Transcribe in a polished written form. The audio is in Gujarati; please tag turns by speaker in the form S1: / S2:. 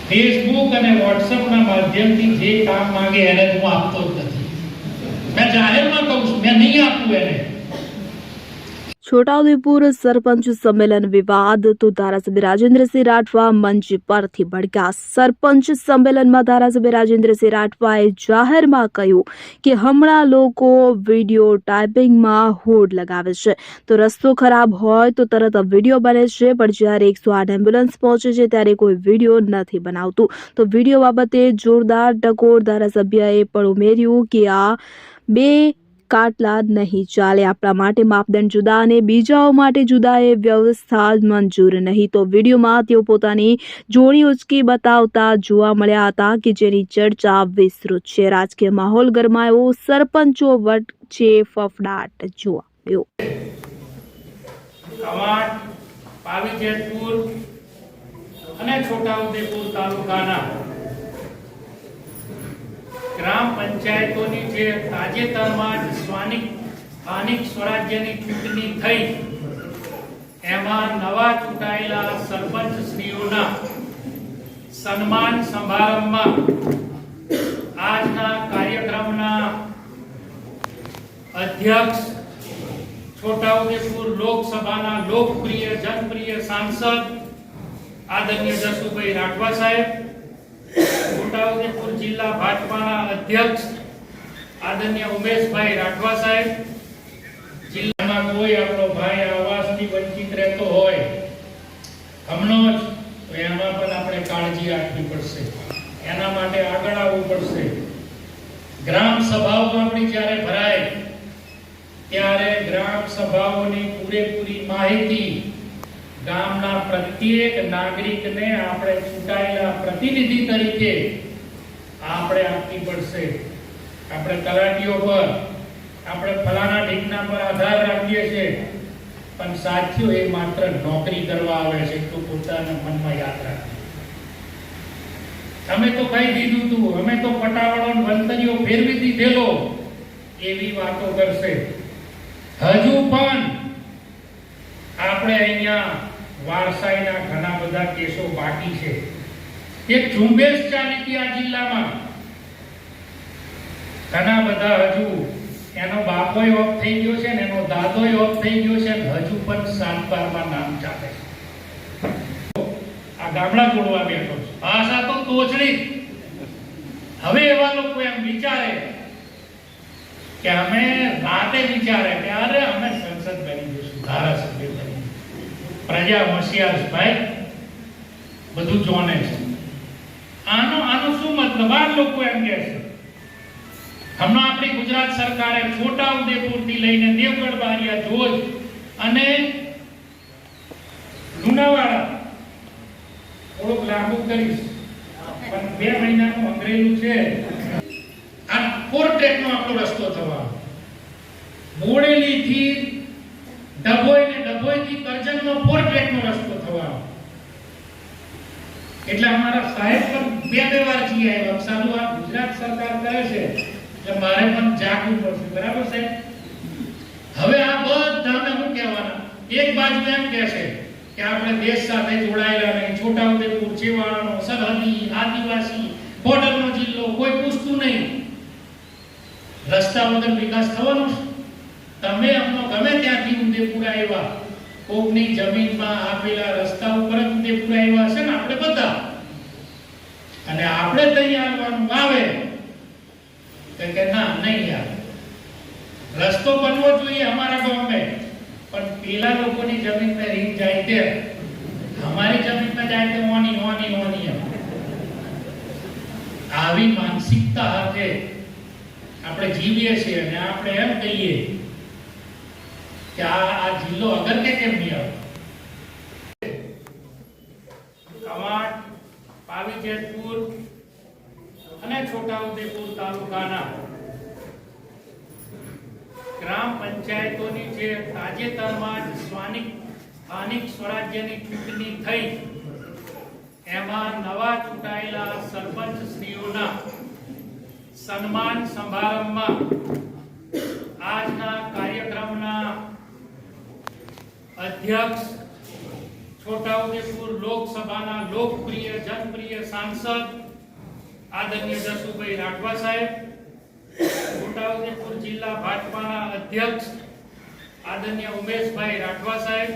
S1: ફેસબુક અને વોટ્સએપ ના માધ્યમથી જે કામ માંગે એને હું આપતો જ નથી. मैं जाहिर में कहूं मैं नहीं आपू એને.
S2: છોટાઉદેપુર સરપંચ સંમેલન વિવાદ તો ધારાસભ્ય રાજેન્દ્રસિંહ રાઠવા મંચ પરથી ભડક્યા. સરપંચ સંમેલનમાં ધારાસભ્ય રાજેન્દ્રસિંહ રાઠવાએ જાહેરમાં કહ્યું કે હમણાં લોકો વિડીયો ટાઈપિંગમાં હોડ લગાવે છે તો રસ્તો ખરાબ હોય તો તરત વિડીયો બને છે, પણ જ્યારે 108 એમ્બ્યુલન્સ પહોંચે છે ત્યારે કોઈ વિડીયો નથી બનાવતું. તો વિડીયો બાબતે જોરદાર ટકોર ધારાસભ્યએ પણ ઉમેર્યું કે આ બે કાટલા નહીં ચાલે. આપણા માટે માપદંડ જુદા અને બીજાઓ માટે જુદા એ વ્યવસ્થા મંજૂર નહીં. તો વિડીયોમાં તેઓ પોતાની જોડી ઉચકી બતાવતા જોવા મળ્યા હતા કે જેની ચર્ચા વિસ્તૃત છે. રાજકીય માહોલ ગરમાયો, સરપંચો વચ્ચે ફફડાટ જોવા મળ્યો.
S1: કવાંટ, પાવીજેતપુર અને છોટાઉદેપુર તાલુકાના ગ્રામ પંચાયતોની જે તાજેતરમાં સ્થાનિક સ્વરાજ્યની ચૂંટણી થઈ એમાં નવા ચૂંટાયેલા સરપંચશ્રીઓના સન્માન સમારંભમાં આજના કાર્યક્રમના અધ્યક્ષ છોટાઉદેપુર લોકસભાના લોકપ્રિય જનપ્રિય સાંસદ આદરણીય જસુભાઈ રાઠવા સાહેબ, છોટાઉદેપુર જિલ્લા ભાજપાના અધ્યક્ષ આદરણીય ઉમેશભાઈ રાઠવા સાહેબ, જિલ્લામાં કોઈ આપણો ભાઈ આવાસથી વંચિત રહેતો હોય હમણાં જ તો એમાં પણ આપણે કાળજી રાખવી પડશે, એના માટે આગળ આવવું પડશે. ગ્રામ સભાઓ આપણી જ્યારે ભરાય ત્યારે ગ્રામ સભાઓની પૂરેપૂરી માહિતી ગામના પ્રત્યેક નાગરિકને આપણે ચૂંટાયેલા પ્રતિનિધિ તરીકે આપણે આપવી પડશે. આપણે તલાટીઓ પર આપણે ફલાણા ઢીકના પર આધાર રાખીએ છીએ, પણ સાથીઓ એ માત્ર નોકરી કરવા આવે છે તો પોતાના મનમાં યાદ રાખે. અમે તો કહી દીધું તું, અમે તો પટાવાળો વંતરીઓ ફેરવી દીધેલો એવી વાતો કરશે. હજુ પણ આપણે અહીંયા વારસાઈના ઘણા બધા કેસો બાકી છે. એક ઝુંબેશ ચાલી હતી આ જિલ્લામાં, ઘણા બધા હજુ એનો બાપોય ઓફ થઈ ગયો છે ને એનો દાદોય ઓફ થઈ ગયો છે ને હજુ પણ 7-12 નામ ચાલે છે. આ ગામડા તોડવા બેઠો છે, ભાષા તો તોછડી. હવે એવા લોકો એમ વિચારે કે અમે રાતે વિચારે કે અરે અમે સંસદ બની જઈશું, ધારાસભ્ય બની. પ્રજા હોશિયાર છે ભાઈ, બધું જોને છે. આનો શું મતલબ? આ લોકો એમ કહે છે હમણાં આપણી ગુજરાત સરકારે છોટાઉદેપુર થી લઈને દેવગઢ બારિયા જોજ અને લુણાવાડા થોડુંક લાગુ કરીશ, પણ 2 મહિનાનું અંગ્રેલું છે. આ 4 ટ્રેકનો આપણો રસ્તો થવાનો. બોડેલી થી ડભોઈ ને ડભોઈ થી કરજણનો 4 ટ્રેકનો રસ્તો થવાનો. એટલે અમારા સાહેબ પણ 2 વાર જી આવ્યા. સાલું આ ગુજરાત સરકાર કરે છે એટલે મારે પણ જાગવું પડશે, બરાબર સાહેબ? હવે આ બધાને શું કહેવાના? એક બાજુ એમ કહે છે કે આપણે દેશ સાથે જોડાયેલા નહીં, છોટાઉદેપુર છેવાડાનો સરહદી આદિવાસી બોર્ડરનો જિલ્લો, કોઈ પૂછતું નહીં. રસ્તા વગર વિકાસ થવાનો છે? તમે અમને ગમે ત્યાંથી ઉદયપુર આવ્યા, કોકની જમીનમાં આપેલા રસ્તા ઉપર ઉદયપુર આવ્યા છે ને આપણે બધા, અને આપણે તૈયાર આવવાનું આવે કે ના નહીં યાર રસ્તો બનવો જોઈએ અમારા ગામમાં, પણ પેલા લોકોની જમીનમાં રીંગ જાય તે અમારી જમીનમાં જાય તો ઓની આવી માનસિકતા સાથે આપણે જીવીએ છીએ અને આપણે એમ કહીએ કે આ જિલ્લો અગર કે કેમ નહીં આવે. કવાંટ, પાવીજેતપુર અને છોટાઉદેપુર તાલુકાના ગ્રામ પંચાયતોની જે તાજેતરમાં સ્થાનિક સ્વરાજ્યની ચૂંટણી થઈ એમાં નવા ચૂંટાયેલા સરપંચશ્રીઓના સન્માન સમારંભમાં આજના કાર્યક્રમના અધ્યક્ષ છોટાઉદેપુર લોકસભાના લોકપ્રિય જનપ્રિય સાંસદ આદરણીય જસુભાઈ રાઠવા સાહેબ, છોટાઉદેપુર જિલ્લા ભાજપાના અધ્યક્ષ આદરણીય ઉમેશભાઈ રાઠવા સાહેબ,